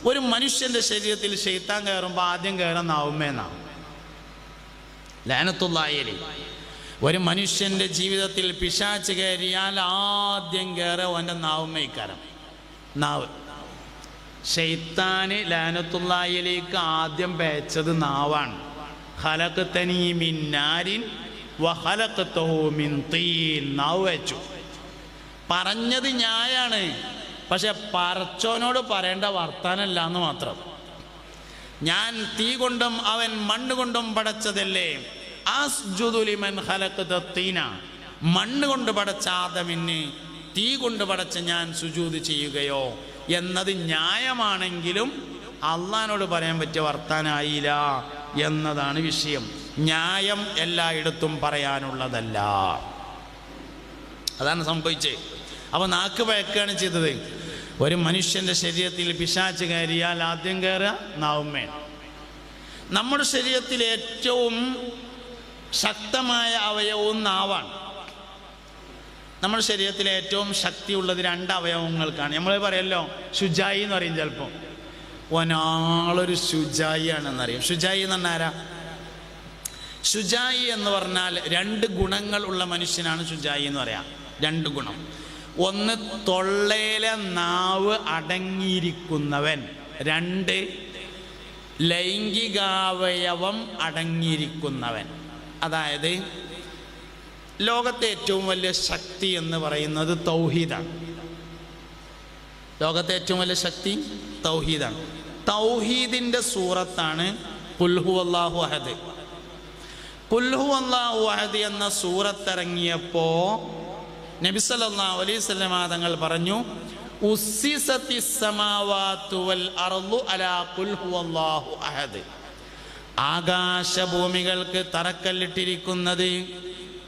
ഒരു മനുഷ്യന്റെ ശരീരത്തിൽ ശൈത്താൻ കയറുമ്പോൾ ആദ്യം കയറുന്ന നാവുമ്മേന്നാണ്. ലഅനത്തുല്ലാഹി അലൈഹി. ഒരു മനുഷ്യന്റെ ജീവിതത്തിൽ പിശാച് കയറിയാൽ ആദ്യം കയറുക അവൻ്റെ നാവുമ്മേക്കാരം. നാവ് ശൈത്താന് ലഅനത്തുല്ലാഹി അലൈഹിക്ക് ആദ്യം പേച്ചത് നാവാണ്. ഖലഖതനീ മിൻ നാരിൻ വഖലഖതഹു മിൻ തീൻ. നാവ് വെച്ചു. പറഞ്ഞത് ന്യായാണ്, പക്ഷെ പറച്ചോനോട് പറയേണ്ട വർത്താനല്ല എന്ന് മാത്രം. ഞാൻ തീ കൊണ്ടും അവൻ മണ്ണ് കൊണ്ടും പടച്ചതല്ലേ. അസ്ജുദു ലിമൻ ഖലഖത തീന. മണ്ണ് കൊണ്ട് പടച്ച ആദമിന് തീ കൊണ്ട് പടച്ച ഞാൻ സുജൂദ് ചെയ്യുകയോ എന്നത് ന്യായമാണെങ്കിലും അള്ളാഹിനോട് പറയാൻ പറ്റിയ വർത്താനായില്ല എന്നതാണ് വിഷയം. ന്യായം എല്ലായിടത്തും പറയാനുള്ളതല്ല. അതാണ് സംഭവിച്ചത്. അപ്പോൾ നാക്ക് പഴക്കുകയാണ് ചെയ്തത്. ഒരു മനുഷ്യൻ്റെ ശരീരത്തിൽ പിശാച് കയറിയാൽ ആദ്യം കയറുക നാവുമ്മേ. നമ്മുടെ ശരീരത്തിൽ ഏറ്റവും ശക്തമായ അവയവവും നാവാണ്. നമ്മുടെ ശരീരത്തിലെ ഏറ്റവും ശക്തിയുള്ളത് 2 അവയവങ്ങൾക്കാണ്. നമ്മൾ പറയല്ലോ ശുജായി എന്ന് പറയും. ചിലപ്പോൾ ഒരാളൊരു ശുജായി ആണെന്നറിയാം. ശുജായി എന്ന് പറഞ്ഞാൽ ആരാ? ശുജായി എന്ന് പറഞ്ഞാൽ 2 ഗുണങ്ങൾ ഉള്ള മനുഷ്യനാണ് ശുജായി എന്ന് പറയാം. 2 ഗുണം. ഒന്ന്, തൊള്ളയിലെ നാവ് അടങ്ങിയിരിക്കുന്നവൻ. 2, ലൈംഗികാവയവം അടങ്ങിയിരിക്കുന്നവൻ. അതായത് ലോകത്തെ ഏറ്റവും വലിയ ശക്തി എന്ന് പറയുന്നത് തൗഹീദാണ്. ലോകത്തെ ഏറ്റവും വലിയ ശക്തി തൗഹീദാണ്. തൗഹീദിൻ്റെ സൂറത്താണ് ഖുൽ ഹുവല്ലാഹു അഹദ്. ഖുൽ ഹുവല്ലാഹു അഹദ് എന്ന സൂറത്തിറങ്ങിയപ്പോൾ നബി സല്ലല്ലാഹു അലൈഹി വസല്ലം തങ്ങൾ പറഞ്ഞു, ഉസ്സിസത്തിസ് സമാവാതു വൽ അർളു അലാ ഖുൽ ഹുവല്ലാഹു അഹദ്. ആകാശഭൂമികൾക്ക് തറക്കല്ലിട്ടിരിക്കുന്നത്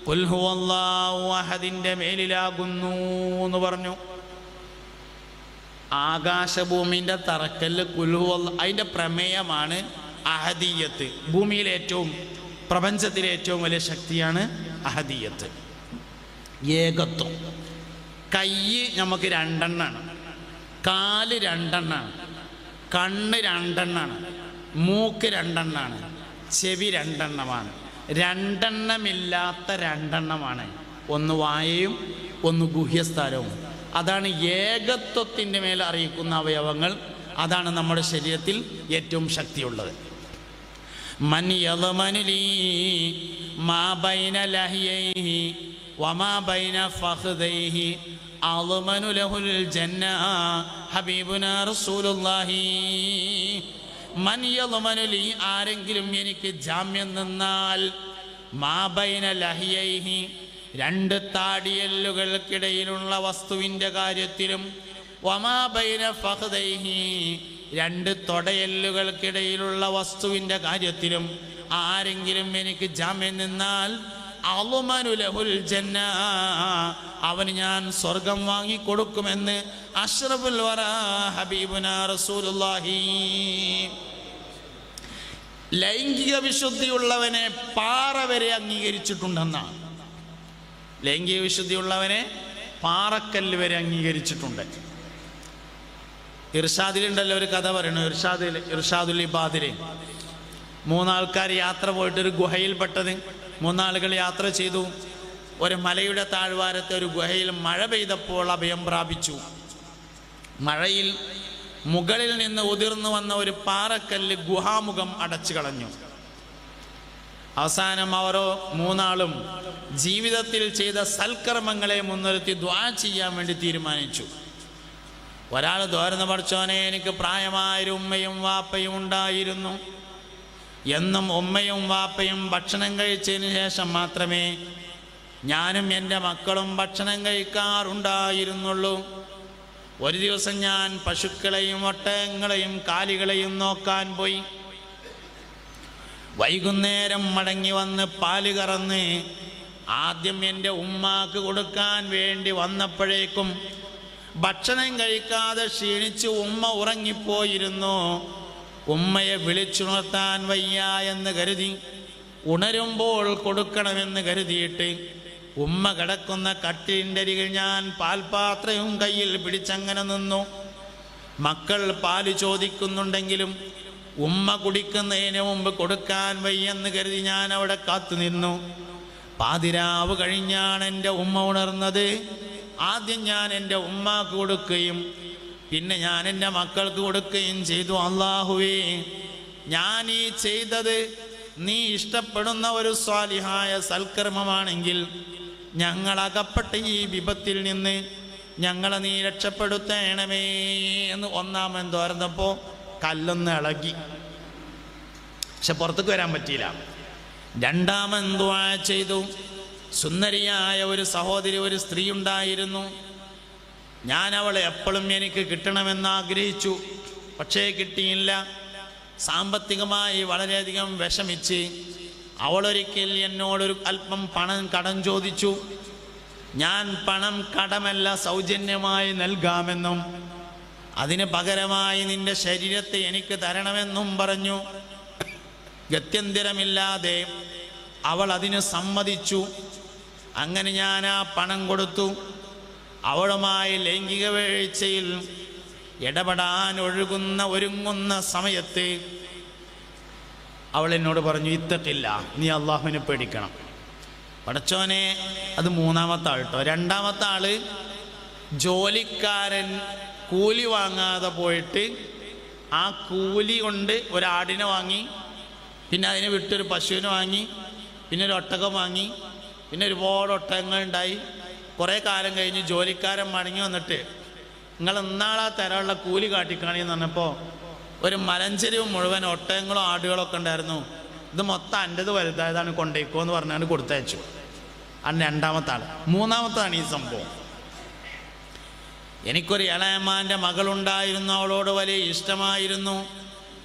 ഖുൽ ഹുവല്ലാഹു അഹദിന്റെ മേലിലാകുന്നു എന്ന് പറഞ്ഞു. ആകാശഭൂമിൻ്റെ തറക്കല്ല് ഖുൽ ഹുവല്ലാഹ്. അതിൻ്റെ പ്രമേയമാണ് അഹദിയത്ത്. ഭൂമിയിലെ ഏറ്റവും, പ്രപഞ്ചത്തിലെ ഏറ്റവും വലിയ ശക്തിയാണ് അഹദിയത്ത്, ഏകത്വം. കൈ നമുക്ക് 2 എണ്ണമാണ്, കാല് 2 എണ്ണമാണ്, കണ്ണ് 2 എണ്ണമാണ്, മൂക്ക് 2 എണ്ണമാണ്, ചെവി 2 എണ്ണമാണ്. 2 എണ്ണമില്ലാത്ത 2 എണ്ണമാണ്. ഒന്ന് വായയും ഒന്ന് ഗുഹ്യസ്ഥാനവും. അതാണ് ഏകത്വത്തിൻ്റെ മേൽ അറിയിക്കുന്ന അവയവങ്ങൾ. അതാണ് നമ്മുടെ ശരീരത്തിൽ ഏറ്റവും ശക്തിയുള്ളത്. മൻ യളമനു ലീ മാ ബൈന ലഹ്യൈഹി വമാ ബൈന ഫഖ്ദൈഹി അളമനു ലഹുൽ ജന്ന. ഹബീബുനാ റസൂലുള്ളാഹി. മൻ യളമനു ലീ, ആരെങ്കിലും എനിക്ക് ജാമ്യം നിന്നാൽ, മാ ബൈന ലഹ്യൈഹി, 2 താടിയെല്ലുകൾക്കിടയിലുള്ള വസ്തുവിൻ്റെ കാര്യത്തിലും, വമാ ബൈന ഫഖ്ദൈഹി, 2 തൊടയെല്ലുകൾക്കിടയിലുള്ള വസ്തുവിൻ്റെ കാര്യത്തിലും ആരെങ്കിലും എനിക്ക് ജാമ്യം നിന്നാൽ, അളമനു ലഹുൽ ജന്ന, അവന് ഞാൻ സ്വർഗം വാങ്ങിക്കൊടുക്കുമെന്ന് അഷ്റഫുൽ വറാ ഹബീബുനാ റസൂലുള്ളാഹി. ലൈംഗിക വിശുദ്ധിയുള്ളവനെ പാറ വരെ അംഗീകരിച്ചിട്ടുണ്ടെന്നാണ്. ലൈംഗിക വിശുദ്ധിയുള്ളവനെ പാറക്കല്ല് വരെ അംഗീകരിച്ചിട്ടുണ്ട്. ഇർഷാദിലുണ്ടല്ലോ ഒരു കഥ പറയണു. ഇർഷാദുൽ ഇബാദിൽ 3 ആൾക്കാർ യാത്ര പോയിട്ടൊരു ഗുഹയിൽപ്പെട്ടത്. 3 ആളുകൾ യാത്ര ചെയ്തു. ഒരു മലയുടെ താഴ്വാരത്തെ ഒരു ഗുഹയിൽ മഴ പെയ്തപ്പോൾ അഭയം പ്രാപിച്ചു. മഴയിൽ മുകളിൽ നിന്ന് ഉതിർന്നു വന്ന ഒരു പാറക്കല്ല് ഗുഹാമുഖം അടച്ചു കളഞ്ഞു. അവസാനം അവരോ 3 ആളും ജീവിതത്തിൽ ചെയ്ത സൽക്കർമ്മങ്ങളെ മുൻനിർത്തി ദുആ ചെയ്യാൻ വേണ്ടി തീരുമാനിച്ചു. ഒരാൾ ദുആർന്ന്, പഠിച്ചോനെ, എനിക്ക് പ്രായമായൊരു ഉമ്മയും വാപ്പയും ഉണ്ടായിരുന്നു. എന്നും ഉമ്മയും വാപ്പയും ഭക്ഷണം കഴിച്ചതിന് ശേഷം മാത്രമേ ഞാനും എൻ്റെ മക്കളും ഭക്ഷണം കഴിക്കാറുണ്ടായിരുന്നുള്ളൂ. ഒരു ദിവസം ഞാൻ പശുക്കളെയും ഒട്ടകങ്ങളെയും കാലികളെയും നോക്കാൻ പോയി. വൈകുന്നേരം മടങ്ങി വന്ന് പാല് കറന്ന് ആദ്യം എൻ്റെ ഉമ്മാക്ക് കൊടുക്കാൻ വേണ്ടി വന്നപ്പോഴേക്കും ഭക്ഷണം കഴിക്കാതെ ക്ഷീണിച്ച് ഉമ്മ ഉറങ്ങിപ്പോയിരുന്നു. ഉമ്മയെ വിളിച്ചുണർത്താൻ വയ്യ എന്ന് കരുതി ഉണരുമ്പോൾ കൊടുക്കണമെന്ന് കരുതിയിട്ട് ഉമ്മ കിടക്കുന്ന കട്ടിലിൻ്റെ അരികിൽ ഞാൻ പാൽപാത്രവും കയ്യിൽ പിടിച്ചങ്ങനെ നിന്നു. മക്കൾ പാല് ചോദിക്കുന്നുണ്ടെങ്കിലും ഉമ്മ കുടിക്കുന്നതിന് മുമ്പ് കൊടുക്കാൻ വയ്യെന്ന് കരുതി ഞാൻ അവിടെ കാത്തു നിന്നു. പാതിരാവ് കഴിഞ്ഞാണ് എൻ്റെ ഉമ്മ ഉണർന്നത്. ആദ്യം ഞാൻ എൻ്റെ ഉമ്മാക്ക് കൊടുക്കുകയും പിന്നെ ഞാൻ എൻ്റെ മക്കൾക്ക് കൊടുക്കുകയും ചെയ്തു. അല്ലാഹുവേ, ഞാൻ ഈ ചെയ്തത് നീ ഇഷ്ടപ്പെടുന്ന ഒരു സ്വാലിഹായ സൽക്കർമ്മമാണെങ്കിൽ ഞങ്ങളകപ്പെട്ട ഈ വിപത്തിൽ നിന്ന് ഞങ്ങളെ നീ രക്ഷപ്പെടുത്തണമേ എന്ന് ഒന്നാമൻ തുറന്നപ്പോൾ കല്ലൊന്ന് ഇളകി. പക്ഷെ പുറത്തേക്ക് വരാൻ പറ്റിയില്ല. രണ്ടാമൻ ദുആ ചെയ്തു. സുന്ദരിയായ ഒരു സഹോദരി, ഒരു സ്ത്രീ ഉണ്ടായിരുന്നു. ഞാൻ അവളെ എപ്പോഴും എനിക്ക് കിട്ടണമെന്ന് ആഗ്രഹിച്ചു, പക്ഷേ കിട്ടിയില്ല. സാമ്പത്തികമായി വളരെയധികം വിഷമിച്ച് അവളൊരിക്കൽ എന്നോടൊരു അല്പം പണം കടം ചോദിച്ചു. ഞാൻ പണം കടമല്ല സൗജന്യമായി നൽകാമെന്നും അതിന് പകരമായി നിന്റെ ശരീരത്തെ എനിക്ക് തരണമെന്നും പറഞ്ഞു. ഗത്യന്തരമില്ലാതെ അവൾ അതിന് സമ്മതിച്ചു. അങ്ങനെ ഞാൻ ആ പണം കൊടുത്തു. അവളുമായി ലൈംഗിക വീഴ്ചയിൽ ഇടപെടാൻ ഒരുങ്ങുന്ന സമയത്ത് അവൾ എന്നോട് പറഞ്ഞു, ഇത്തക്കില്ല, നീ അള്ളാഹുവിനെ പേടിക്കണം. പടച്ചോനെ, അത് മൂന്നാമത്തെ ആൾ കേട്ടോ. രണ്ടാമത്തെ ആള് ജോലിക്കാരൻ കൂലി വാങ്ങാതെ പോയിട്ട് ആ കൂലി കൊണ്ട് ഒരാടിനെ വാങ്ങി, പിന്നെ അതിനെ വിട്ടൊരു പശുവിനെ വാങ്ങി, പിന്നെ ഒരു ഒട്ടകം വാങ്ങി, പിന്നെ ഒരുപാട് ഒട്ടകങ്ങളുണ്ടായി. കുറേ കാലം കഴിഞ്ഞ് ജോലിക്കാരൻ മടങ്ങി വന്നിട്ട് നിങ്ങൾ ഇന്നാളാ തരാനുള്ള കൂലി കാട്ടിക്കാണിന്ന് പറഞ്ഞപ്പോൾ ഒരു മലഞ്ചെരിവ് മുഴുവൻ ഒട്ടകങ്ങളും ആടുകളൊക്കെ ഉണ്ടായിരുന്നു. ഇത് മൊത്തം എൻ്റെത് വലുതായതാണ്, കൊണ്ടേക്കോ എന്ന് പറഞ്ഞാണ് കൊടുത്തയച്ചു. അത് രണ്ടാമത്തെ ആൾ. മൂന്നാമത്താണ് ഈ സംഭവം. എനിക്കൊരു ഇളയമ്മാൻ്റെ മകളുണ്ടായിരുന്നു. അവളോട് വലിയ ഇഷ്ടമായിരുന്നു.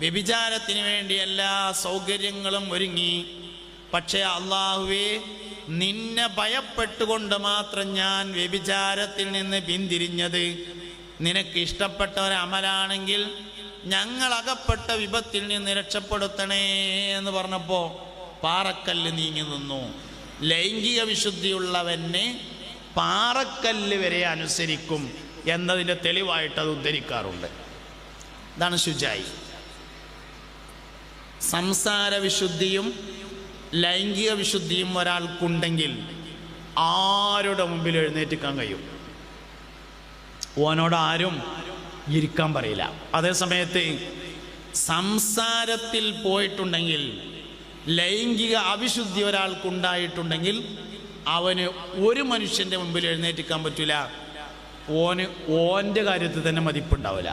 വ്യഭിചാരത്തിന് വേണ്ടി എല്ലാ സൗകര്യങ്ങളും ഒരുങ്ങി. പക്ഷേ അള്ളാഹുവേ, നിന്നെ ഭയപ്പെട്ടുകൊണ്ട് മാത്രം ഞാൻ വ്യഭിചാരത്തിൽ നിന്ന് പിന്തിരിഞ്ഞത്. നിനക്ക് ഇഷ്ടപ്പെട്ട ഒരമലാണെങ്കിൽ ഞങ്ങളകപ്പെട്ട വിപത്തിൽ നിന്ന് രക്ഷപ്പെടുത്തണേ എന്ന് പറഞ്ഞപ്പോൾ പാറക്കല്ല് നീങ്ങി നിന്നു. ലൈംഗിക വിശുദ്ധിയുള്ളവനെ പാറക്കല്ല് വരെ അനുസരിക്കും എന്നതിൻ്റെ തെളിവായിട്ട് അത് ഉദ്ധരിക്കാറുണ്ട്. ഇതാണ് ശുചായി. സംസാര വിശുദ്ധിയും ലൈംഗിക വിശുദ്ധിയും ഒരാൾക്കുണ്ടെങ്കിൽ ആരുടെ മുമ്പിൽ എഴുന്നേറ്റിക്കാൻ കഴിയും. ഓനോട് ആരും ഇരിക്കാൻ പറയില്ല. അതേസമയത്ത് സംസാരത്തിൽ പോയിട്ടുണ്ടെങ്കിൽ, ലൈംഗിക അവിശുദ്ധി ഒരാൾക്കുണ്ടായിട്ടുണ്ടെങ്കിൽ അവന് ഒരു മനുഷ്യൻ്റെ മുമ്പിൽ എഴുന്നേറ്റിക്കാൻ പറ്റില്ല. ഓൻ്റെ കാര്യത്തിൽ തന്നെ മതിപ്പുണ്ടാവില്ല,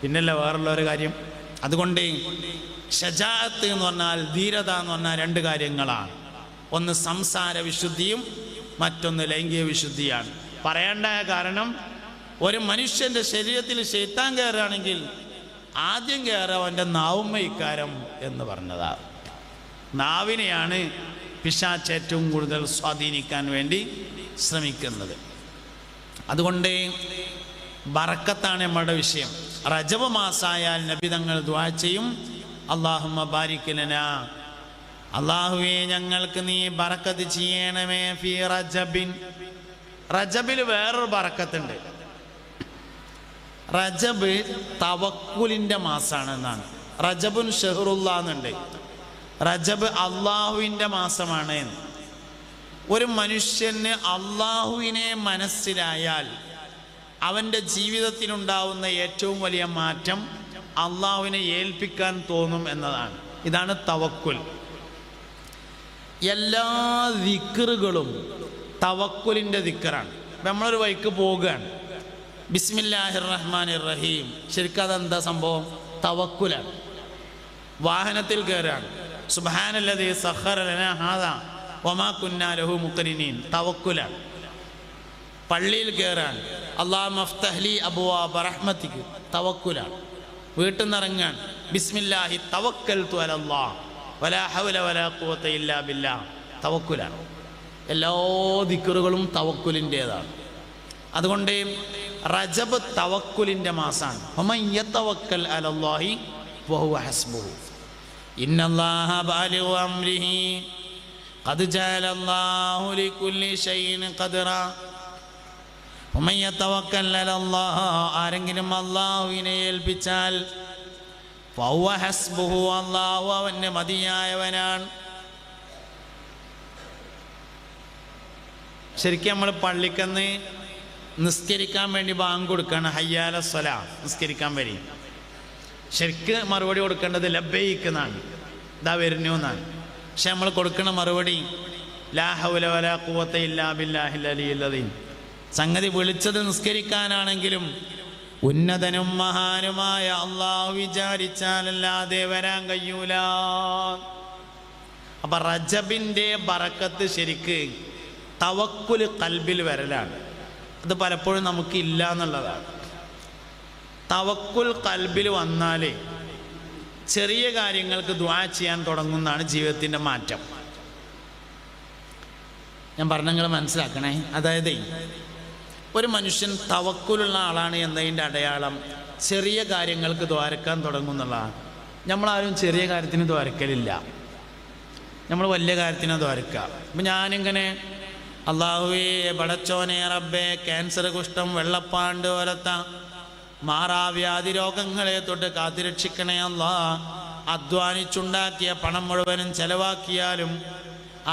പിന്നല്ല വേറുള്ളൊരു കാര്യം. അതുകൊണ്ട് ഷജാഅത്ത് എന്ന് പറഞ്ഞാൽ, ധീരത എന്ന് പറഞ്ഞാൽ രണ്ട് കാര്യങ്ങളാണ്. ഒന്ന് സംസാര വിശുദ്ധിയും മറ്റൊന്ന് ലൈംഗിക വിശുദ്ധിയാണ്. പറയേണ്ടായ കാരണം, ഒരു മനുഷ്യൻ്റെ ശരീരത്തിൽ ശൈത്താൻ കയറുകയാണെങ്കിൽ ആദ്യം കയറുക അവൻ്റെ നാവുമ്മയിക്കാരം എന്ന് പറഞ്ഞതാണ്. നാവിനെയാണ് പിശാച് ഏറ്റവും കൂടുതൽ സ്വാധീനിക്കാൻ വേണ്ടി ശ്രമിക്കുന്നത്. അതുകൊണ്ട് ബറക്കത്താണ് നമ്മുടെ വിഷയം. റജബ് മാസായാൽ നബി തങ്ങൾ ദുആ ചെയ്യും, അല്ലാഹുമ്മ ബാരിക് ലനാ, അല്ലാഹുവേ ഞങ്ങൾക്ക് നീ ബറക്കത്ത് ചെയ്യണമേ ഫീ റജബിൻ. റജബിൽ വേറൊരു ബറക്കത്തുണ്ട്. റജബ് തവക്കുലിൻ്റെ മാസമാണ് എന്നാണ്. റജബുൻ ഷഹറുല്ലാ എന്നുണ്ട്. റജബ് അള്ളാഹുവിൻ്റെ മാസമാണ്. ഒരു മനുഷ്യന് അള്ളാഹുവിനെ മനസ്സിലായാൽ അവൻ്റെ ജീവിതത്തിലുണ്ടാവുന്ന ഏറ്റവും വലിയ മാറ്റം അള്ളാഹുവിനെ ഏൽപ്പിക്കാൻ തോന്നും എന്നതാണ്. ഇതാണ് തവക്കുൽ. എല്ലാ ദിക്റുകളും തവക്കുലിൻ്റെ ദിക്റാണ്. നമ്മളൊരു വഴിക്ക് പോവുകയാണ്, ബിസ്മില്ലാഹിർ റഹ്മാനിർ റഹീം, ശരിക്കും അതെന്താ സംഭവം? തവക്കുലാണ്. വാഹനത്തിൽ കയറാണ്, സുബ്ഹാനല്ലദീ സഖറ ലനാ ഹാദാ വമാ കുന്നാ ലഹു മുഖ്രിനീൻ, തവക്കുലാണ്. പള്ളിയിൽ കയറാണ്, അല്ലാഹുമ്മ ഫ്തഹ് ലീ അബ്വാബ റഹ്മതിക്, തവക്കുലാണ്. വീട്ടിൽ നിന്ന് ഇറങ്ങാൻ, ബിസ്മില്ലാഹി തവക്കൽതു അലല്ലാഹ് വലാ ഹൗല വലാ ഖുവത ഇല്ലാ ബില്ലാഹ്, തവക്കുലാണ്. എല്ലാ ദിക്റുകളും തവക്കുലിൻ്റേതാണ്. അതുകൊണ്ട് റജബ് തവക്കുലിൻ്റെ മാസമാണ്. വമൻ യതവക്കൽ അലല്ലാഹി വഹുവ ഹസ്ബുഹു ഇന്നല്ലാഹ ബാലിഗു അംരിഹി ഖദ് ജഅലല്ലാഹു ലികുല്ലി ഷൈഇൻ ഖദറ. വമൻ യതവക്കൽ അലല്ലാഹ്, ആരെങ്കിലും അല്ലാഹുവിനെ ഏൽപ്പിച്ചാൽ ഫഹുവ ഹസ്ബുഹു, അല്ലാഹു അവന് മതിയായവനാണ്. ശരിക്കും നമ്മൾ പള്ളിക്കന്ന് നിസ്കരിക്കാൻ വേണ്ടി ബാങ്ക് കൊടുക്കുകയാണ്, ഹയ്യാല സ്വലാ, നിസ്കരിക്കാൻ വരി. ശരിക്ക് മറുപടി കൊടുക്കേണ്ടത് ലബ്ബൈക്ക് എന്നാണ്, ഇതാ വരുന്നു എന്നാണ്. പക്ഷെ നമ്മൾ കൊടുക്കുന്ന മറുപടി ലാ ഹൗല വലാ ഖുവത ഇല്ലാ ബില്ലാഹിൽ അലിയിൽ അദീം. സംഗതി വിളിച്ചത് നിസ്കരിക്കാനാണെങ്കിലും ഉന്നതനും മഹാനുമായ അള്ളാഹു വിചാരിച്ചാലല്ലാതെ വരാൻ കഴിയൂല. അപ്പൊ റജബിൻ്റെ ബറക്കത്ത് ശരിക്ക് തവക്കുൽ കൽബിൽ വരലാണ്. അത് പലപ്പോഴും നമുക്കില്ല എന്നുള്ളതാണ്. തവക്കുൽ കൽബിൽ വന്നാൽ ചെറിയ കാര്യങ്ങൾക്ക് ദുആ ചെയ്യാൻ തുടങ്ങുന്നതാണ് ജീവിതത്തിൻ്റെ മാറ്റം. ഞാൻ പറഞ്ഞ നിങ്ങൾ മനസ്സിലാക്കണേ. അതായത് ഒരു മനുഷ്യൻ തവക്കുലുള്ള ആളാണ് എന്നതിൻ്റെ അടയാളം ചെറിയ കാര്യങ്ങൾക്ക് ദ്വാരക്കാൻ തുടങ്ങുന്നുള്ളതാണ്. നമ്മളാരും ചെറിയ കാര്യത്തിന് ദ്വാരക്കലില്ല, നമ്മൾ വലിയ കാര്യത്തിന് ദ്വാരക്കുക. അപ്പം ഞാനിങ്ങനെ അള്ളാഹുവേ പടച്ചോനെ റബ്ബേ ക്യാൻസർ, കുഷ്ഠം, വെള്ളപ്പാണ്ട് പോലത്ത മാറാവ്യാധി രോഗങ്ങളെ തൊട്ട് കാത്തിരക്ഷിക്കണേ അല്ലാ. അധ്വാനിച്ചുണ്ടാക്കിയ പണം മുഴുവനും ചെലവാക്കിയാലും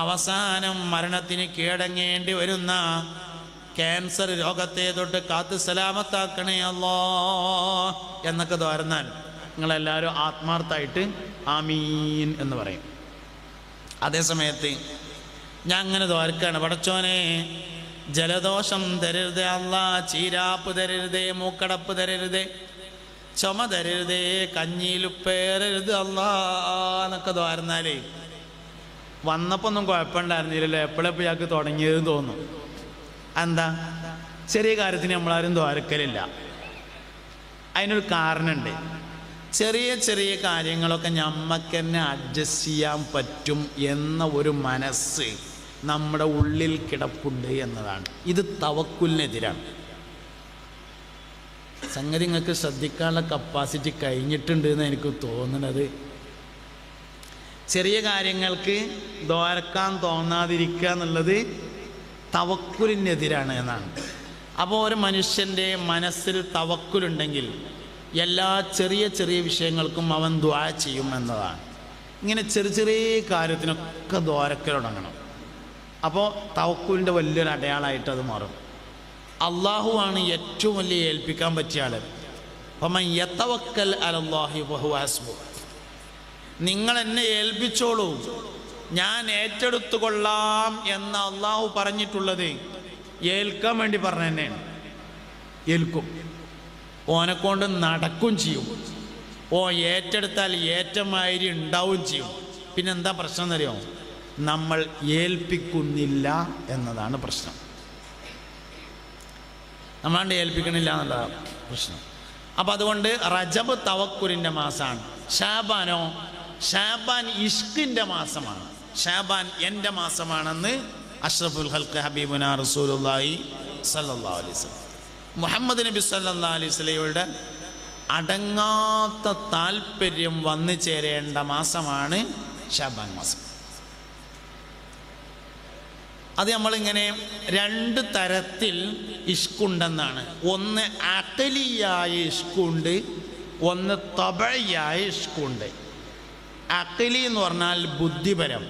അവസാനം മരണത്തിന് കീഴടങ്ങേണ്ടി വരുന്ന ക്യാൻസർ രോഗത്തെ തൊട്ട് കാത്ത് സലാമത്താക്കണേ അല്ലാ എന്നൊക്കെ ദ്വാരന്നാൽ നിങ്ങളെല്ലാവരും ആത്മാർത്ഥമായിട്ട് ആമീൻ എന്ന് പറയും. അതേസമയത്ത് ഞാൻ അങ്ങനെ ദ്വാരക്കാണ്, പടച്ചോനെ ജലദോഷം തരരുതേ അല്ലാ, ചീരാപ്പ് തരരുതേ, മൂക്കടപ്പ് തരരുതേ, ചുമ തരരുതേ, കഞ്ഞിയിലുപ്പേറരുത് അല്ലാ എന്നൊക്കെ ദ്വാരന്നാലേ വന്നപ്പോൾ ഒന്നും കുഴപ്പമുണ്ടായിരുന്നില്ലല്ലോ, എപ്പോഴെപ്പോൾ ഞങ്ങൾക്ക് തുടങ്ങിയതെന്ന് തോന്നും. എന്താ? ചെറിയ കാര്യത്തിന് നമ്മളാരും ദ്വാരക്കലില്ല. അതിനൊരു കാരണമുണ്ട്. ചെറിയ ചെറിയ കാര്യങ്ങളൊക്കെ നമുക്ക് തന്നെ അഡ്ജസ്റ്റ് ചെയ്യാൻ പറ്റും എന്ന ഒരു മനസ്സ് നമ്മുടെ ഉള്ളിൽ കിടപ്പുണ്ട് എന്നതാണ്. ഇത് തവക്കുലിനെതിരാണ്. സംഗതി നിങ്ങൾക്ക് ശ്രദ്ധിക്കാനുള്ള കപ്പാസിറ്റി കഴിഞ്ഞിട്ടുണ്ട് എന്ന് എനിക്ക് തോന്നുന്നത്. ചെറിയ കാര്യങ്ങൾക്ക് ദ്വാരക്കാൻ തോന്നാതിരിക്കുക എന്നുള്ളത് തവക്കുലിനെതിരാണ് എന്നാണ്. അപ്പോൾ ഒരു മനുഷ്യൻ്റെ മനസ്സിൽ തവക്കുലുണ്ടെങ്കിൽ എല്ലാ ചെറിയ ചെറിയ വിഷയങ്ങൾക്കും അവൻ ദുആ ചെയ്യും എന്നതാണ്. ഇങ്ങനെ ചെറിയ ചെറിയ കാര്യത്തിനൊക്കെ ദ്വാരക്കൽ തുടങ്ങണം. അപ്പോൾ തവക്കുലിൻ്റെ വലിയൊരു അടയാളമായിട്ട് അത് മാറും. അള്ളാഹുവാണ് ഏറ്റവും വലിയ ഏൽപ്പിക്കാൻ പറ്റിയ ആൾ. ഫമൻ യതവക്കൽ അലല്ലാഹി ഫഹുവ ഹസ്ബുഹു, നിങ്ങൾ എന്നെ ഏൽപ്പിച്ചോളൂ, ഞാൻ ഏറ്റെടുത്തു കൊള്ളാം എന്ന് അള്ളാഹു പറഞ്ഞിട്ടുള്ളത് ഏൽക്കാൻ വേണ്ടി പറഞ്ഞ തന്നെയാണ്. ഏൽക്കും, ഓനെക്കൊണ്ട് നടക്കും ചെയ്യും. ഓ ഏറ്റെടുത്താൽ ഏറ്റമാതിരി ഉണ്ടാവും ചെയ്യും. പിന്നെന്താ പ്രശ്നം എന്നറിയോ? നമ്മൾ ഏൽപ്പിക്കുന്നില്ല എന്നതാണ് പ്രശ്നം. നമ്മളാണ്ട് ഏൽപ്പിക്കണില്ല എന്നുള്ളതാണ് പ്രശ്നം. അപ്പം അതുകൊണ്ട് റജബ് തവക്കുലിൻ്റെ മാസമാണ്. ഷാബാനോ? ഷാബാൻ ഇഷ്കിൻ്റെ മാസമാണ്. ഷാബാൻ എൻ്റെ മാസമാണെന്ന് അഷ്റഫുൽ ഖൽഖ് ഹബീബുനാ റസൂലുള്ളാഹി സ്വല്ലല്ലാഹു അലൈഹി വസല്ലം മുഹമ്മദ് നബി സല്ലല്ലാഹു അലൈഹി വസല്ലമയുടെ അടങ്ങാത്ത താല്പര്യം വന്നു ചേരേണ്ട മാസമാണ് ഷാബാൻ മാസം. അത് നമ്മളിങ്ങനെ രണ്ട് തരത്തിൽ ഇഷ്കുണ്ടെന്നാണ്. ഒന്ന് അഖലിയായ ഇഷ്കുണ്ട്, ഒന്ന് തബഇയായ ഇഷ്കുണ്ട്. അഖലി എന്ന് പറഞ്ഞാൽ ബുദ്ധിപരം,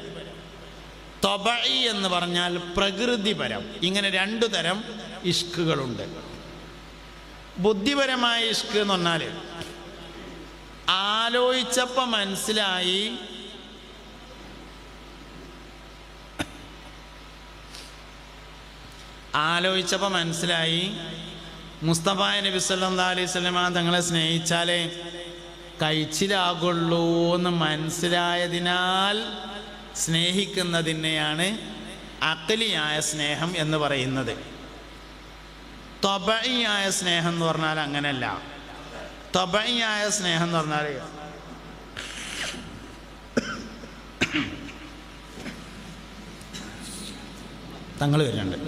തബഇ എന്ന് പറഞ്ഞാൽ പ്രകൃതിപരം. ഇങ്ങനെ രണ്ടു തരം ഇഷ്കുകളുണ്ട്. ബുദ്ധിപരമായ ഇഷ്ക് എന്ന് പറഞ്ഞാൽ ആലോചിച്ചപ്പോൾ മനസ്സിലായി മുസ്തഫ നബി സല്ലല്ലാഹു അലൈഹി വസല്ലം തങ്ങളെ സ്നേഹിച്ചാലേ കഴിച്ചിലാകുള്ളൂ എന്ന് മനസ്സിലായതിനാൽ സ്നേഹിക്കുന്നതിനെയാണ് അഖലിയായ സ്നേഹം എന്ന് പറയുന്നത്. തബഇയായ സ്നേഹം എന്ന് പറഞ്ഞാൽ അങ്ങനെയല്ല. തബഇയായ സ്നേഹം എന്ന് പറഞ്ഞാൽ തങ്ങൾ വരുന്നുണ്ട്.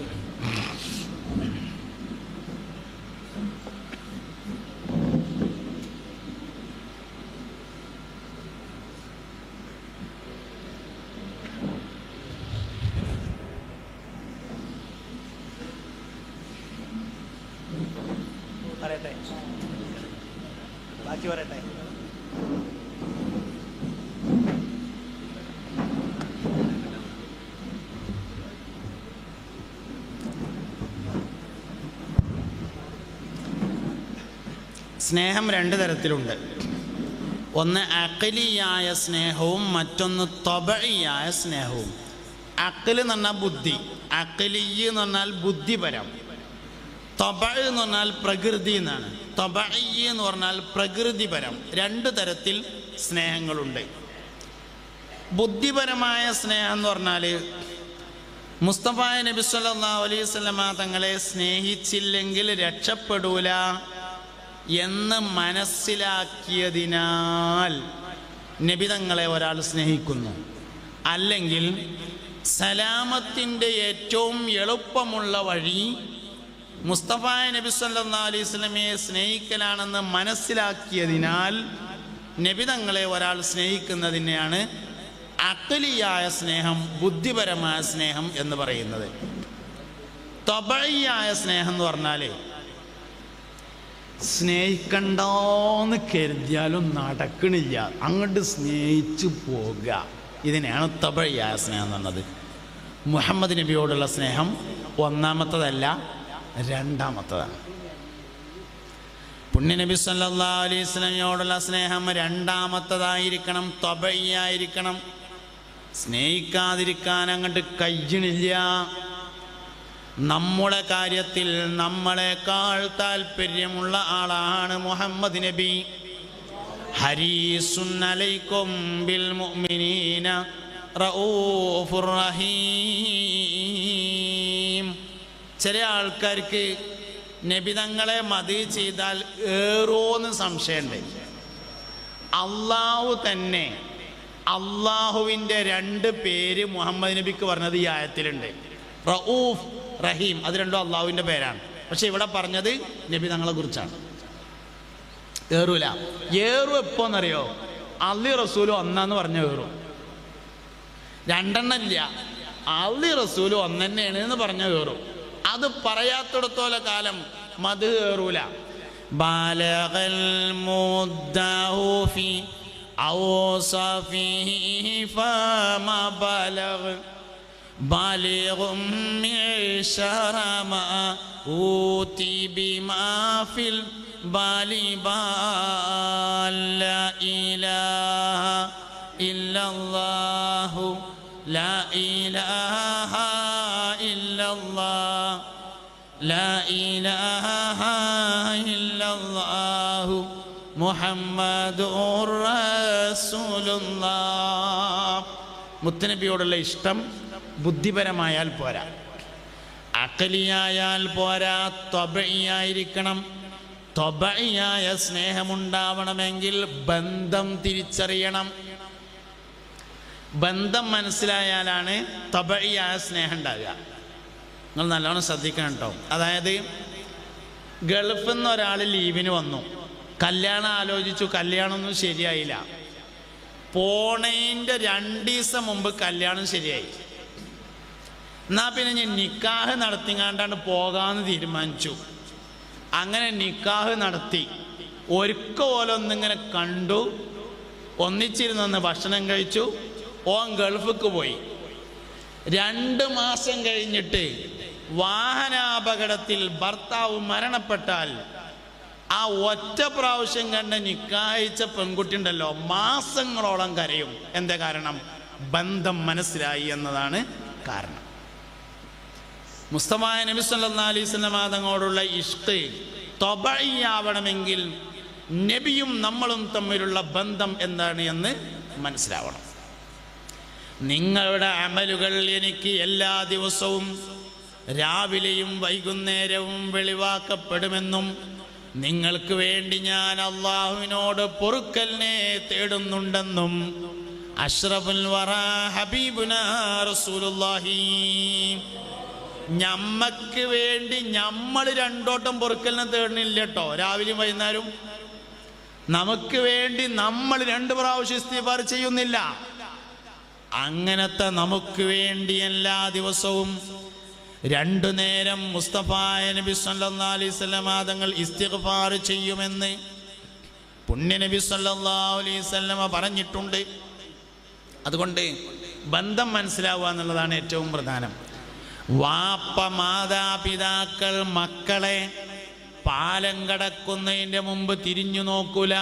പറയട്ടെ, ബാക്കി പറയട്ടെ. സ്നേഹം രണ്ട് തരത്തിലുണ്ട്. ഒന്ന് അഖലിയായ സ്നേഹവും മറ്റൊന്ന് ത്വബഇയായ സ്നേഹവും. അഖൽ എന്ന് പറഞ്ഞാൽ ബുദ്ധി, അഖലി എന്ന് പറഞ്ഞാൽ ബുദ്ധിപരം. ത്വബഇ എന്ന് പറഞ്ഞാൽ പ്രകൃതി എന്നാണ്. ത്വബഇ എന്ന് പറഞ്ഞാൽ പ്രകൃതിപരം. രണ്ട് തരത്തിൽ സ്നേഹങ്ങളുണ്ട്. ബുദ്ധിപരമായ സ്നേഹം എന്ന് പറഞ്ഞാൽ മുസ്തഫ നബി സല്ലല്ലാഹു അലൈഹി വസല്ലമ തങ്ങളെ സ്നേഹിച്ചില്ലെങ്കിൽ രക്ഷപ്പെടൂല എന്ന് മനസ്സിലാക്കിയതിനാൽ നബി തങ്ങളെ ഒരാൾ സ്നേഹിക്കുന്നു. അല്ലെങ്കിൽ സലാമത്തിൻ്റെ ഏറ്റവും എളുപ്പമുള്ള വഴി മുസ്തഫ നബി സല്ലല്ലാഹു അലൈഹി വസല്ലമയെ സ്നേഹിക്കലാണെന്ന് മനസ്സിലാക്കിയതിനാൽ നബി തങ്ങളെ ഒരാൾ സ്നേഹിക്കുന്നതിനെയാണ് അഖലിയായ സ്നേഹം, ബുദ്ധിപരമായ സ്നേഹം എന്ന് പറയുന്നത്. ത്വബഇയായ സ്നേഹം എന്ന് പറഞ്ഞാൽ സ്നേഹിക്കണ്ടെന്ന് കരുതിയാലും നടക്കണില്ല, അങ്ങോട്ട് സ്നേഹിച്ചു പോകുക. ഇതിനെയാണ് ത്വബഇയായ സ്നേഹം എന്ന് പറഞ്ഞത്. മുഹമ്മദ് നബിയോടുള്ള സ്നേഹം ഒന്നാമത്തതല്ല, രണ്ടാമത്തതാണ്. പുണ്യനബി സല്ലല്ലാഹു അലൈഹി വസല്ലമയോടുള്ള സ്നേഹം രണ്ടാമത്തതായിരിക്കണം, ത്വബഇയായിരിക്കണം. സ്നേഹിക്കാതിരിക്കാൻ അങ്ങോട്ട് കഴിയണില്ല. നമ്മുടെ കാര്യത്തിൽ നമ്മളെക്കാൾ താല്പര്യമുള്ള ആളാണ് മുഹമ്മദ് നബി. ഹരീസുൻ അലൈക്കും ബിൽ മുഅ്മിനീന റഊഫുർ റഹീം. ചില ആൾക്കാർക്ക് നബി തങ്ങളെ മദീ ചെയ്താൽ ഏറോന്ന് സംശയമുണ്ട്. അള്ളാഹു തന്നെ അള്ളാഹുവിൻ്റെ രണ്ട് പേര് മുഹമ്മദ് നബിക്ക് പറഞ്ഞത് ഈ ആയത്തിലുണ്ട്. റഊഫ്, റഹീം, അത് രണ്ടും അള്ളാഹുവിൻ്റെ പേരാണ്. പക്ഷെ ഇവിടെ പറഞ്ഞത് നബി തങ്ങളെ കുറിച്ചാണ്. ഏറൂല. ഏറു എപ്പോന്നറിയോ? അള്ളി റസൂല് ഒന്നാന്ന് പറഞ്ഞ ഏറും. രണ്ടെണ്ണല്ല, അള്ളി റസൂല് ഒന്നെന്നെയാണ് എന്ന് പറഞ്ഞ ഏറും. അത് പറയാത്തിടത്തോളം കാലം മദ് ഏറൂല. ബാലഗൽ മുദ്ദഹു ഫി ഔസഫിഹി ഫമാ ബലഗ് ബാലിഗും മിഅ്ശറ മാ ഊതി ബിമാ ഫിൽ ബാലി ബാൽ ലാ ഇലാഹ ഇല്ലല്ലാഹു ലാ ഇലാഹ ഇല്ലല്ലാഹ് ലാ ഇലാഹ ഇല്ലല്ലാഹു മുഹമ്മദുർ റസൂലുള്ളാഹ്. മുത്തനബിയോടുള്ള ഇഷ്ടം ബുദ്ധിപരമായാൽ പോരാ, അഖലിയായാൽ പോരാ, ത്വബഇയായിരിക്കണം. ത്വബഇയായ സ്നേഹമുണ്ടാവണമെങ്കിൽ ബന്ധം തിരിച്ചറിയണം. ബന്ധം മനസ്സിലായാലാണ് ത്വബഇയായ സ്നേഹം ഉണ്ടാകുക. നിങ്ങൾ നല്ലോണം ശ്രദ്ധിക്കണം കേട്ടോ. അതായത് ഗൾഫിൽ നിന്ന് ഒരാൾ ലീവിന് വന്നു, കല്യാണം ആലോചിച്ചു, കല്യാണമൊന്നും ശരിയായില്ല. പോണേൻ്റെ 2 ദിവസം മുമ്പ് കല്യാണം ശരിയായി. എന്നാൽ പിന്നെ ഞാൻ നിക്കാഹ് നടത്തിങ്ങാണ്ടാണ് പോകാമെന്ന് തീരുമാനിച്ചു. അങ്ങനെ നിക്കാഹ് നടത്തി. ഒരിക്കലോന്നിങ്ങനെ കണ്ടു, ഒന്നിച്ചിരുന്നൊന്ന് ഭക്ഷണം കഴിച്ചു. ഓൻ ഗൾഫിക്ക് പോയി. 2 മാസം കഴിഞ്ഞിട്ട് വാഹനാപകടത്തിൽ ഭർത്താവ് മരണപ്പെട്ടാൽ ആ ഒറ്റ പ്രാവശ്യം കണ്ട് നിക്കാഹിച്ച പെൺകുട്ടി ഉണ്ടല്ലോ, മാസങ്ങളോളം കരയും. എന്താ കാരണം? ബന്ധം മനസ്സിലായി എന്നതാണ് കാരണം. മുസ്തഫ നബി സല്ലല്ലാഹു അലൈഹി വസല്ലം തങ്ങളോടുള്ള ഇഷ്ക് ത്വബഇയാവണമെങ്കിൽ നബിയും നമ്മളും തമ്മിലുള്ള ബന്ധം എന്താണ് എന്ന് മനസ്സിലാവണം. നിങ്ങളുടെ അമലുകൾ എനിക്ക് എല്ലാ ദിവസവും രാവിലെയും വൈകുന്നേരവും വെളിവാക്കപ്പെടുമെന്നും നിങ്ങൾക്ക് വേണ്ടി ഞാൻ അള്ളാഹുവിനോട് പൊറുക്കലിനെ തേടുന്നുണ്ടെന്നും അഷ്റഫുൽ വറ ഹബീബുനാ റസൂലുള്ളാഹി. ഞമ്മക്ക് വേണ്ടി നമ്മൾ 2 വട്ടം പൊറുക്കലിനെ തേടണില്ല കേട്ടോ, രാവിലെയും വൈകുന്നേരം. നമുക്ക് വേണ്ടി നമ്മൾ 2 പ്രാവശ്യം ഇസ്തിഗ്ഫാർ ചെയ്യുന്നില്ല. അങ്ങനത്തെ നമുക്ക് വേണ്ടി എല്ലാ ദിവസവും രണ്ടു നേരം മുസ്തഫായ നബി സല്ലല്ലാഹു അലൈഹി വസല്ലം തങ്ങൾ ഇസ്തിഗ്ഫാർ ചെയ്യുമെന്ന് പുണ്യ നബി സല്ലല്ലാഹു അലൈഹി വസല്ലം പറഞ്ഞിട്ടുണ്ട്. അതുകൊണ്ട് ബന്ധം മനസ്സിലാവുക എന്നുള്ളതാണ് ഏറ്റവും പ്രധാനം. വാപ്പ മാതാപിതാക്കൾ മക്കളെ പാലം കടക്കുന്നതിൻ്റെ മുമ്പ് തിരിഞ്ഞു നോക്കൂല.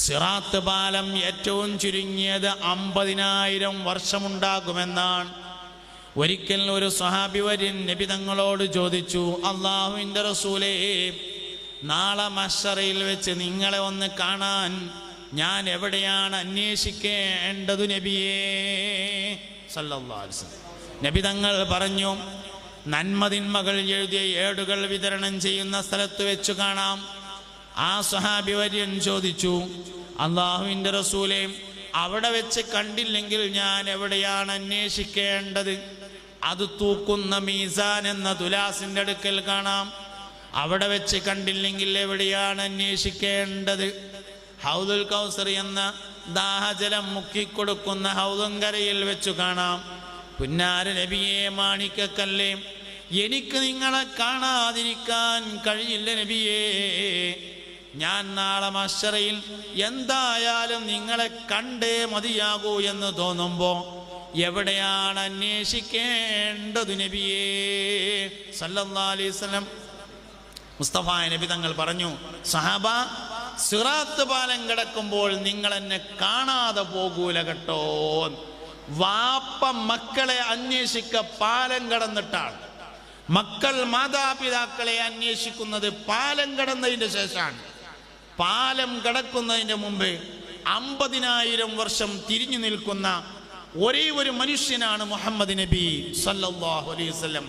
സിറാത്ത് പാലം ഏറ്റവും ചുരുങ്ങിയത് 50,000 വർഷമുണ്ടാകുമെന്നാണ്. ഒരിക്കൽ ഒരു സ്വഹാബി വര്യൻ നബി തങ്ങളോട് ചോദിച്ചു, അല്ലാഹുവിൻ്റെ റസൂലേ, നാളെ മഹ്ശറിൽ വെച്ച് നിങ്ങളെ ഒന്ന് കാണാൻ ഞാൻ എവിടെയാണ് അന്വേഷിക്കേണ്ടതു നബിയേ സല്ലല്ലാഹു അലൈഹി വസല്ലം? നബി തങ്ങൾ പറഞ്ഞു, നന്മതിന്മകൾ എഴുതിയ ഏടുകൾ വിതരണം ചെയ്യുന്ന സ്ഥലത്ത് വെച്ച് കാണാം. ആ സ്വഹാബി വര്യൻ ചോദിച്ചു, അല്ലാഹുവിൻ്റെ റസൂലേ, അവിടെ വെച്ച് കണ്ടില്ലെങ്കിൽ ഞാൻ എവിടെയാണ് അന്വേഷിക്കേണ്ടത്? അത് തൂക്കുന്ന മീസാൻ എന്ന തുലാസിൻ്റെ അടുക്കൽ കാണാം. അവിടെ വെച്ച് കണ്ടില്ലെങ്കിൽ എവിടെയാണ് അന്വേഷിക്കേണ്ടത്? ഹൗദുൽ കൗസർ എന്ന ദാഹജലം മുക്കിക്കൊടുക്കുന്ന ഹൗദങ്കരയിൽ വെച്ചു കാണാം. പുന്നാര നബിയെ, മാണിക്കക്കല്ലേ, എനിക്ക് നിങ്ങളെ കാണാതിരിക്കാൻ കഴിയില്ല നബിയേ. ഞാൻ നാളെ മഹ്ശറിൽ എന്തായാലും നിങ്ങളെ കണ്ടേ മതിയാകൂ എന്ന് തോന്നുമ്പോൾ എവിടെയാണ് അന്വേഷിക്കേണ്ടത് നബിയേ സല്ലല്ലാഹു അലൈഹി വസല്ലം? മുസ്തഫായ നബി തങ്ങൾ പറഞ്ഞു, സഹാബ, സിറാത്ത് പാലം കിടക്കുമ്പോൾ നിങ്ങൾ എന്നെ കാണാതെ പോകൂല കേട്ടോ. വാപ്പ മക്കളെ അന്വേഷിക്ക പാലം കടന്നിട്ടാണ്. മക്കൾ മാതാപിതാക്കളെ അന്വേഷിക്കുന്നത് പാലം കടന്നതിൻ്റെ ശേഷമാണ്. പാലം കടക്കുന്നതിൻ്റെ മുമ്പ് 50,000 വർഷം തിരിഞ്ഞു നിൽക്കുന്ന ഒരേ ഒരു മനുഷ്യനാണ് മുഹമ്മദ് നബി സല്ലല്ലാഹു അലൈഹി വസല്ലം.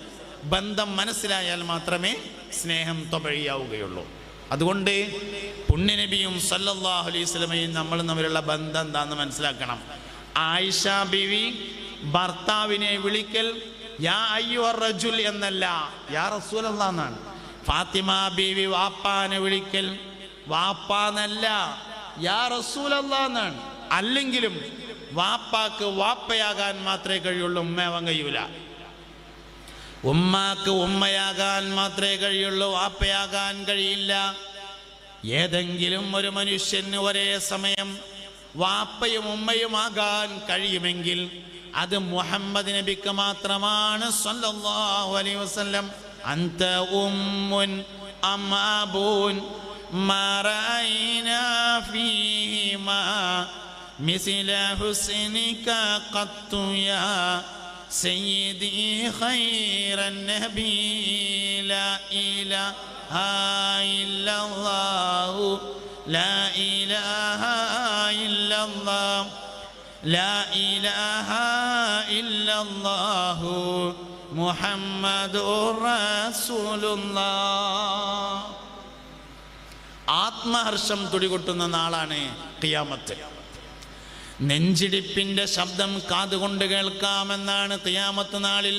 ബന്ധം മനസ്സിലായാൽ മാത്രമേ സ്നേഹം തൊബഴിയാവുകയുള്ളൂ. അതുകൊണ്ട് പുണ്യനബിയും സല്ലല്ലാഹു അലൈഹി വസല്ലമയും നമ്മൾ തമ്മിലുള്ള ബന്ധം എന്താണെന്ന് മനസ്സിലാക്കണം. ആയിഷ ബീവി ഭർത്താവിനെ വിളിക്കൽ യാ അയ്യുഹർ റജുൽ എന്നല്ല, യാ റസൂലല്ലാഹ് എന്നാണ്. ഫാത്തിമ ബീവി വാപ്പാനെ വിളിക്കൽ വാപ്പാന്നല്ല, യാ റസൂലല്ലാഹ് എന്നാണ്. അല്ലെങ്കിലും വാപ്പാക്ക് വാപ്പയാകാൻ മാത്രമേ കഴിയുള്ളൂ, ഉമ്മയാവാൻ കഴിയൂല. ഉമ്മാക്ക് ഉമ്മയാകാൻ മാത്രമേ കഴിയുള്ളൂ, വാപ്പയാകാൻ കഴിയില്ല. ഏതെങ്കിലും ഒരു മനുഷ്യന് ഒരേ സമയം വാപ്പയും ഉമ്മയുമാകാൻ കഴിയുമെങ്കിൽ അത് മുഹമ്മദ് നബിക്ക് മാത്രമാണ് സല്ലല്ലാഹു അലൈഹി വസല്ലം. അൻത ഉമ്മുൻ അം അബൂൻ മാ റഅയ്നാ ഫീഹിമാ മിസ്ല ഹുസ്നിക ഖത്തു യാ സയ്യിദി ഖൈറൻ നബി ലാ ഇലാഹ ഇല്ലല്ലാഹു ലാ ഇലാഹ ഇല്ലല്ലാഹ് ലാ ഇലാഹ ഇല്ലല്ലാഹു മുഹമ്മദുർ റസൂലുള്ളാഹ്. ആത്മഹർഷം തുടികൊട്ടുന്ന നാളാണ് ഖിയാമത്ത്. നെഞ്ചിടിപ്പിൻ്റെ ശബ്ദം കാതുകൊണ്ട് കേൾക്കാമെന്നാണ് ഖിയാമത്ത് നാളിൽ.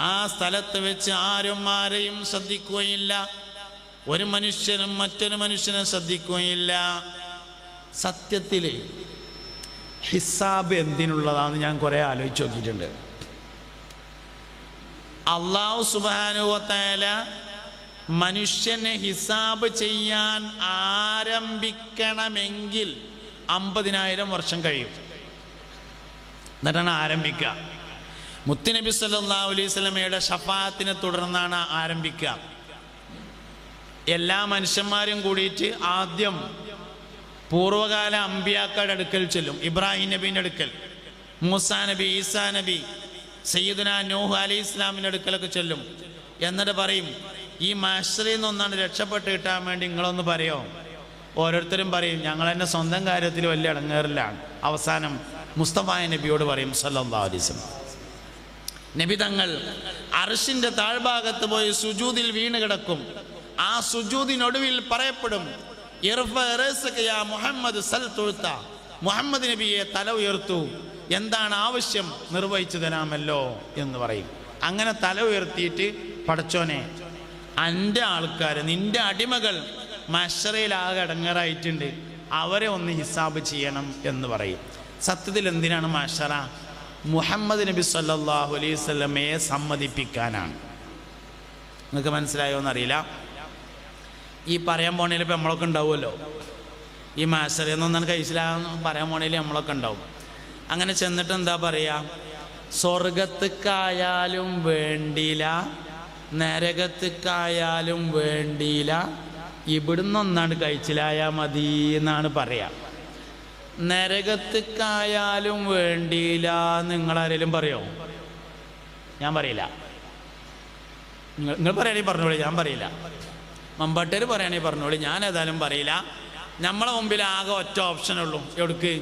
ആ സ്ഥലത്ത് വെച്ച് ആരെയും ശ്രദ്ധിക്കുകയില്ല, ഒരു മനുഷ്യനും മറ്റൊരു മനുഷ്യനെ ശ്രദ്ധിക്കുകയില്ല. സത്യത്തിൽ ഹിസാബ് എന്തിനുള്ളതാണെന്ന് ഞാൻ കുറേ ആലോചിച്ച് നോക്കിയിട്ടുണ്ട്. അല്ലാഹു സുബ്ഹാനഹു വ തആല മനുഷ്യനെ ഹിസാബ് ചെയ്യാൻ ആരംഭിക്കണമെങ്കിൽ 50,000 വർഷം കഴിയും. എന്നിട്ടാണ് ആരംഭിക്കുക. മുത്തുനബി സല്ലല്ലാഹു അലൈഹി വസല്ലമയുടെ ഷഫാഅത്തിനെ തുടർന്നാണ് ആരംഭിക്കുക. എല്ലാ മനുഷ്യന്മാരും കൂടിയിട്ട് ആദ്യം പൂർവ്വകാല അമ്പിയാക്കളുടെ അടുക്കൽ ചെല്ലും. ഇബ്രാഹിം നബീൻ്റെ അടുക്കൽ, മൂസാ നബി, ഈസാ നബി, സയ്യിദുനാ നൂഹ് അലൈഹി ഇസ്ലാമിൻ്റെ അടുക്കലൊക്കെ ചെല്ലും. എന്നിട്ട് പറയും, ഈ മഹ്ശറിൽ നിന്നൊന്നാണ് രക്ഷപ്പെട്ട് കിട്ടാൻ വേണ്ടി നിങ്ങളൊന്ന് പറയോ? ഓരോരുത്തരും പറയും, ഞങ്ങൾ തന്നെ സ്വന്തം കാര്യത്തിൽ വലിയ ഇടങ്ങേറിലാണ്. അവസാനം മുസ്തഫായ നബിയോട് പറയും സല്ലല്ലാഹു അലൈഹി വസല്ലം. നബി തങ്ങൾ അർശിൻ്റെ താഴ്ഭാഗത്ത് പോയി സുജൂദിൽ വീണ് കിടക്കും. ആ സുജൂദിനൊടുവിൽ പറയപ്പെടും, മുഹമ്മദ് സൽ തുഴ്ത്ത, മുഹമ്മദ് നബിയെ തല ഉയർത്തു, എന്താണ് ആവശ്യം നിർവഹിച്ചു തരാമല്ലോ എന്ന് പറയും. അങ്ങനെ തല ഉയർത്തിയിട്ട്, പടച്ചോനെ, എൻ്റെ ആൾക്കാർ, നിന്റെ അടിമകൾ മഹ്ശറയിലാകെ അടങ്ങാറായിട്ടുണ്ട്, അവരെ ഒന്ന് ഹിസാബ് ചെയ്യണം എന്ന് പറയും. സത്യത്തിൽ എന്തിനാണ് മഹ്ശറ? മുഹമ്മദ് നബി സല്ലല്ലാഹു അലൈഹി വസല്ലമയെ സമ്മതിപ്പിക്കാനാണ്. നിങ്ങൾക്ക് മനസ്സിലായോ എന്നറിയില്ല. ഈ പറയാൻ പോണേൽ ഇപ്പം നമ്മളൊക്കെ ഉണ്ടാവുമല്ലോ, ഈ മാസ്റ്ററിന്നൊന്നാണ് കഴിച്ചില്ലാന്ന് പറയാൻ പോണേൽ നമ്മളൊക്കെ ഉണ്ടാവും. അങ്ങനെ ചെന്നിട്ട് എന്താ പറയുക, സ്വർഗത്തേക്കായാലും വേണ്ടിയില്ല നരകത്തേക്കായാലും വേണ്ടിയില്ല, ഇവിടുന്ന് ഒന്നാണ്ട് കഴിച്ചിലായാൽ മതി എന്നാണ് പറയുക. നരകത്തേക്കായാലും വേണ്ടിയില്ല നിങ്ങളാരെങ്കിലും പറയോ? ഞാൻ പറയില്ല. നിങ്ങൾ പറയുകയാണെങ്കിൽ പറഞ്ഞോളി, ഞാൻ പറയില്ല. മമ്പാട്ടേർ പറയുകയാണെങ്കിൽ പറഞ്ഞോളി, ഞാൻ ഏതായാലും പറയില്ല. നമ്മളെ മുമ്പിൽ ആകെ ഒറ്റ ഓപ്ഷനുള്ളൂ, എവിടേക്ക്?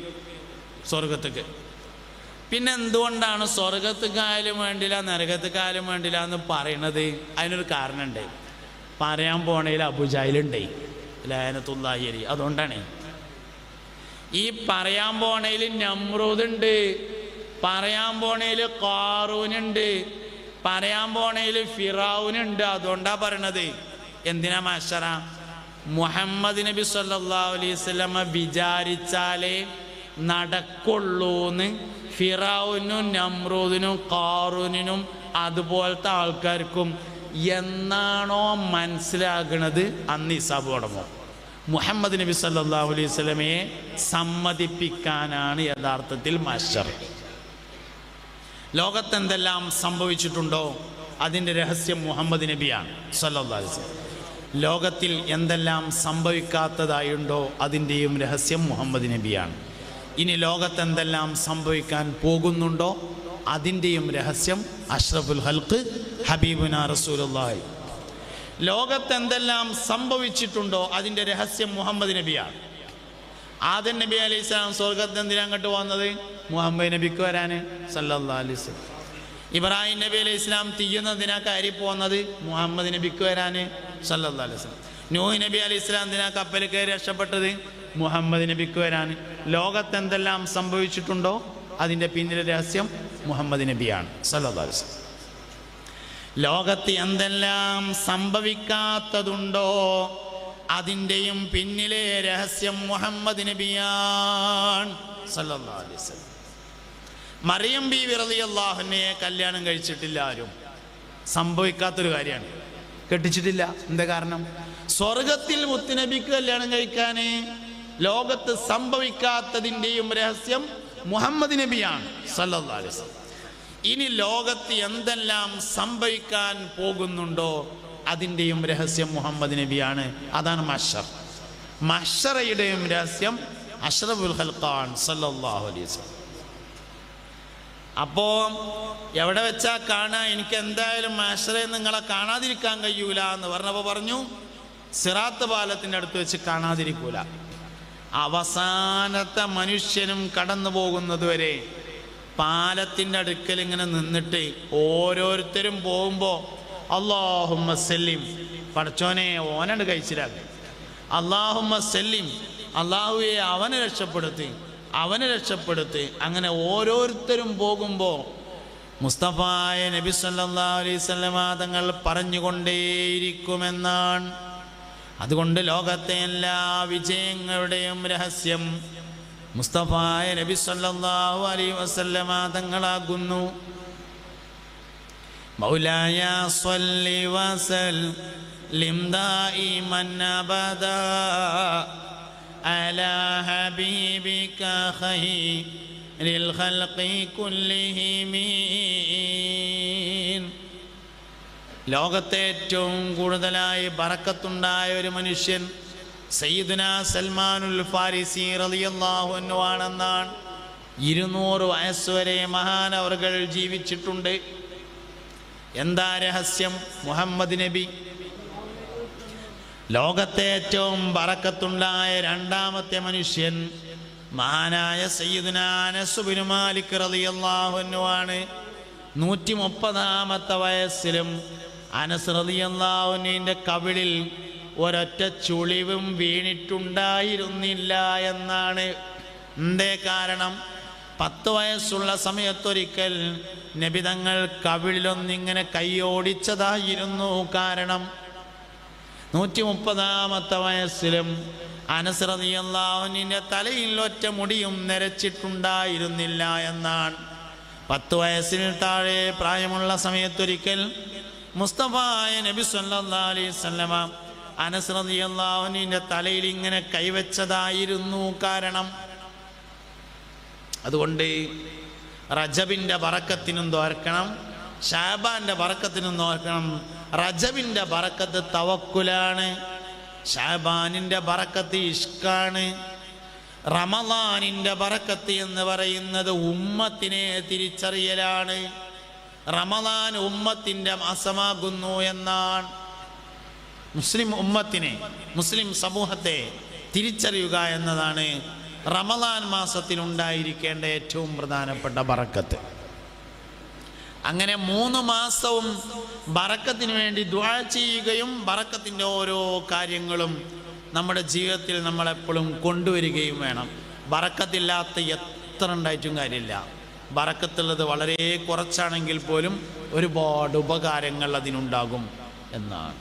സ്വർഗത്തേക്ക്. പിന്നെ എന്തുകൊണ്ടാണ് സ്വർഗത്തേക്കായാലും വേണ്ടില്ല നരകത്തേക്കായാലും വേണ്ടില്ല എന്ന് പറയണത്? അതിനൊരു കാരണമുണ്ട്. പറയാൻ പോണേൽ അബൂജഹലുണ്ടേ, ലഅനത്തുല്ലാഹി അലൈഹി. അതുകൊണ്ടാണ്. ഈ പറയാൻ പോണേൽ നമ്രൂദുണ്ട്, പറയാൻ പോണേൽ ഖാറൂനുണ്ട്, പറയാൻ പോണേൽ ഫിറഔനുണ്ട്. അതുകൊണ്ടാണ് പറയണത്. എന്തിനാ മാഷറ? മുഹമ്മദ് നബി സല്ലല്ലാഹു അലൈഹി വസല്ലമ വിചാരിച്ചാലേ നടക്കുള്ളൂന്ന് ഫിറഔനും നമ്രൂദിനും ഖാറൂനിനും അതുപോലത്തെ ആൾക്കാർക്കും എന്നാണോ മനസ്സിലാകണത് അന്ന് ഹിസാബ് തുടങ്ങും. മുഹമ്മദ് നബി സല്ലല്ലാഹു അലൈഹി വസല്ലമയെ സമ്മതിപ്പിക്കാനാണ് യഥാർത്ഥത്തിൽ മഹ്ശർ. ലോകത്തെന്തെല്ലാം സംഭവിച്ചിട്ടുണ്ടോ അതിൻ്റെ രഹസ്യം മുഹമ്മദ് നബിയാണ് സല്ലല്ലാഹു അലൈഹി വസല്ലം. ലോകത്തിൽ എന്തെല്ലാം സംഭവിക്കാത്തതായുണ്ടോ അതിൻ്റെയും രഹസ്യം മുഹമ്മദ് നബിയാണ്. ഇനി ലോകത്തെന്തെല്ലാം സംഭവിക്കാൻ പോകുന്നുണ്ടോ അതിൻ്റെയും രഹസ്യം അഷ്റഫുൽ ഖൽഖ് ഹബീബുനാ റസൂലുള്ളാഹി. ലോകത്തെന്തെല്ലാം സംഭവിച്ചിട്ടുണ്ടോ അതിൻ്റെ രഹസ്യം മുഹമ്മദ് നബിയാണ്. ആദം നബി അലൈഹി സ്വലാം സ്വർഗത്ത് എന്തിനാ അങ്ങോട്ട് വന്നത്? മുഹമ്മദ് നബിക്ക് വരാൻ സല്ലല്ലാഹു അലൈഹി വസല്ലം. ഇബ്രാഹിം നബി അലൈഹി സ്വലാം തീയുന്നതിനാ കയറി പോകുന്നത്? മുഹമ്മദ് നബിക്ക് വരാൻ സല്ലല്ലാഹു അലൈഹി വസല്ലം. നൂഹ് നബി അലൈഹി സ്വലാം എന്തിനാ കപ്പലിൽ കയറി രക്ഷപ്പെട്ടത്? മുഹമ്മദ് നബിക്ക് വരാൻ. ലോകത്തെന്തെല്ലാം സംഭവിച്ചിട്ടുണ്ടോ അതിൻ്റെ പിന്നിലെ രഹസ്യം മുഹമ്മദ് നബിയാണ് സല്ലല്ലാഹു അലൈഹി വസല്ലം. ലോകത്ത് എന്തെല്ലാം സംഭവിക്കാത്തതുണ്ടോ അതിൻ്റെയും പിന്നിലെ രഹസ്യം മുഹമ്മദ് നബിയാണ് സല്ലല്ലാഹു അലൈഹി വസല്ലം. മറിയം ബീവി റളിയല്ലാഹു അൻഹയെ കല്യാണം കഴിച്ചിട്ടില്ല ആരും. സംഭവിക്കാത്തൊരു കാര്യമാണ്. കെട്ടിച്ചിട്ടില്ല. എന്താ കാരണം? സ്വർഗത്തിൽ മുത്തുനബിക്ക് കല്യാണം കഴിക്കാൻ ലോകത്ത് സംഭവിക്കാത്തതിൻ്റെയും രഹസ്യം മുഹമ്മദ് നബിയാണ് സല്ലല്ലാഹു അലൈഹി വസല്ലം. ഇനി ലോകത്ത് എന്തെല്ലാം സംഭവിക്കാൻ പോകുന്നുണ്ടോ അതിൻ്റെയും രഹസ്യം മുഹമ്മദ് നബിയാണ്. അതാണ് മഹ്ശർ. മഹ്ശറയുടെയും രഹസ്യം അഷ്റഫുൽ ഖൽഖാൻ സല്ലല്ലാഹു അലൈഹി വസല്ലം. അപ്പോൾ എവിടെ വെച്ചാൽ കാണാൻ? എനിക്ക് എന്തായാലും മഹ്ശറയിൽ നിങ്ങളെ കാണാതിരിക്കാൻ കഴിയൂല എന്ന് പറഞ്ഞപ്പോൾ പറഞ്ഞു, സിറാത്ത് പാലത്തിൻ്റെ അടുത്ത് വെച്ച് കാണാതിരിക്കൂല. അവസാനത്തെ മനുഷ്യനും കടന്നു പോകുന്നത് വരെ പാലത്തിൻ്റെ അടുക്കൽ ഇങ്ങനെ നിന്നിട്ട് ഓരോരുത്തരും പോകുമ്പോൾ അല്ലാഹുമ്മ സല്ലിം, പടച്ചോനെ ഓനട് കഴിച്ചിലാക്കി, അല്ലാഹുമ്മ സല്ലിം, അല്ലാഹുവെ അവനെ രക്ഷപ്പെടുത്തി, അവനെ രക്ഷപ്പെടുത്തി. അങ്ങനെ ഓരോരുത്തരും പോകുമ്പോൾ മുസ്തഫായ നബി സല്ലല്ലാഹു അലൈഹി വസല്ലമ തങ്ങൾ പറഞ്ഞുകൊണ്ടേയിരിക്കുമെന്നാണ്. അതുകൊണ്ട് ലോകത്തെ എല്ലാ വിജയങ്ങളുടെയും രഹസ്യം മുസ്തഫായ നബി സല്ലല്ലാഹു അലൈഹി വസല്ലമ തങ്ങളാകുന്നു. മൗലായ സ്വല്ലി വസല്ലിം ദായിമൻ അബദാ അലാ ഹബീബിക ഖൈറിൽ ഖൽഖി കുല്ലിഹിം. ലോകത്തെ ഏറ്റവും കൂടുതലായി ബറക്കത്തുണ്ടായ ഒരു മനുഷ്യൻ സയ്യിദുനാ സൽമാനുൽ ഫാരിസി റളിയല്ലാഹു അൻഹു ആണെന്നാണ്. 200 വയസ്സുവരെ മഹാനവർകൾ ജീവിച്ചിട്ടുണ്ട്. എന്താ രഹസ്യം? മുഹമ്മദ് നബി. ലോകത്തെ ഏറ്റവും ബറക്കത്തുണ്ടായ രണ്ടാമത്തെ മനുഷ്യൻ മഹാനായ സയ്യിദുനാ അനസ് ബിൻ മാലിക് റളിയല്ലാഹു അൻഹു ആണ്. 130ാമത്തെ വയസ്സിലും അനസ് റളിയല്ലാഹു അൻഹുവിൻ്റെ കവിളിൽ ഒരൊറ്റ ചുളിവും വീണിട്ടുണ്ടായിരുന്നില്ല എന്നാണ്. എന്തേ കാരണം? 10 വയസ്സുള്ള സമയത്തൊരിക്കൽ നബി തങ്ങൾ കവിളിലൊന്നിങ്ങനെ കൈയോടിച്ചതായിരുന്നു കാരണം. 130ാമത്തെ വയസ്സിലും അനസ് റളിയല്ലാഹു അൻഹുവിൻ്റെ തലയിൽ ഒറ്റ മുടിയും നരച്ചിട്ടുണ്ടായിരുന്നില്ല എന്നാണ്. 10 വയസ്സിന് താഴെ പ്രായമുള്ള സമയത്തൊരിക്കൽ മുസ്തഫായ നബി സല്ലല്ലാഹു അലൈഹി വസല്ലമ അനസ് റളിയല്ലാഹു അൻഹുവിന്റെ തലയിൽ ഇങ്ങനെ കൈവച്ചതായിരുന്നു കാരണം. അതുകൊണ്ട് റജബിൻ്റെ ബറക്കത്തിനും തോർക്കണം, ഷാബാൻ്റെ ബറക്കത്തിനും നോക്കണം. റജബിൻ്റെ ബറക്കത്ത് തവക്കുലാണ്, ഷാബാനിൻ്റെ ബറക്കത്ത് ഇഷ്കാണ്, റമളാനിൻ്റെ ബറക്കത്ത് എന്ന് പറയുന്നത് ഉമ്മത്തിനെ തിരിച്ചറിയലാണ്. റമളാൻ ഉമ്മത്തിൻ്റെ മാസമാകുന്നു എന്നാണ്. മുസ്ലിം ഉമ്മത്തിനെ, മുസ്ലിം സമൂഹത്തെ തിരിച്ചറിയുക എന്നതാണ് റമളാൻ മാസത്തിലുണ്ടായിരിക്കേണ്ട ഏറ്റവും പ്രധാനപ്പെട്ട ബറക്കത്ത്. അങ്ങനെ 3 മാസവും ബറക്കത്തിന് വേണ്ടി ദുആ ചെയ്യുകയും ബറക്കത്തിൻ്റെ ഓരോ കാര്യങ്ങളും നമ്മുടെ ജീവിതത്തിൽ നമ്മളെപ്പോഴും കൊണ്ടുവരികയും വേണം. ബറക്കത്തില്ലാത്ത എത്ര ഉണ്ടായിട്ടും കാര്യമില്ല. ബറക്കത്തുള്ളത് വളരെ കുറച്ചാണെങ്കിൽ പോലും ഒരുപാട് ഉപകാരങ്ങൾ അതിനുണ്ടാകും എന്നാണ്.